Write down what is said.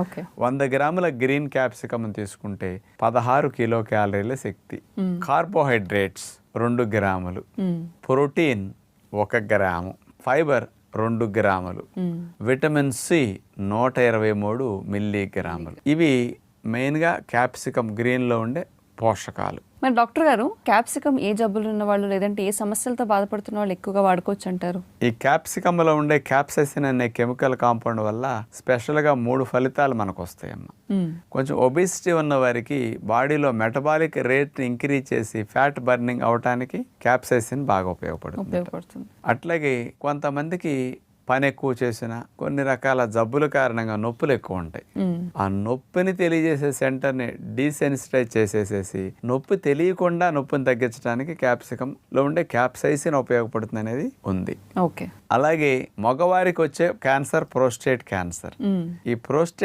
Okay. 100 గ్రాముల green capsicum తీసుకుంటే 16 kilo క్యాలరీల శక్తి. Carbohydrates 2 గ్రాములు, ప్రోటీన్ 1 గ్రాము, ఫైబర్ 2 గ్రాములు, విటమిన్ సి 123 మిల్లీగ్రాములు. ఇవి మెయిన్గా క్యాప్సికమ్ గ్రీన్లో ఉండే పోషకాలు. మరి డాక్టర్ గారు, క్యాప్సికమ్ ఏ జబ్బులు ఉన్న వాళ్ళు లేదంటే ఏ సమస్యలతో బాధపడుతున్న వాళ్ళు ఎక్కువగా వాడుకోవచ్చు అంటారు? ఈ క్యాప్సికమ్లో ఉండే క్యాప్సైసిన్ అనే కెమికల్ కాంపౌండ్ వల్ల స్పెషల్గా 3 ఫలితాలు మనకు వస్తాయమ్మా. కొంచెం ఒబిసిటీ ఉన్న వారికి బాడీలో మెటబాలిక్ రేట్ని ఇంక్రీజ్ చేసి ఫ్యాట్ బర్నింగ్ అవటానికి క్యాప్సైసిన్ బాగా ఉపయోగపడుతుంది. అట్లాగే కొంతమందికి పని ఎక్కువ చేసిన కొన్ని రకాల జబ్బుల కారణంగా నొప్పులు ఎక్కువ ఉంటాయి. ఆ నొప్పిని తెలియజేసే సెంటర్ని డీసెన్సిటైజ్ చేసేసేసి నొప్పి తెలియకుండా నొప్పిని తగ్గించడానికి క్యాప్సికంలో ఉండే క్యాప్సైసిన్ ఉపయోగపడుతుంది అనేది ఉంది. ఓకే. అలాగే మగవారికి వచ్చే క్యాన్సర్ ప్రోస్టేట్ క్యాన్సర్. ఈ ప్రోస్టేట్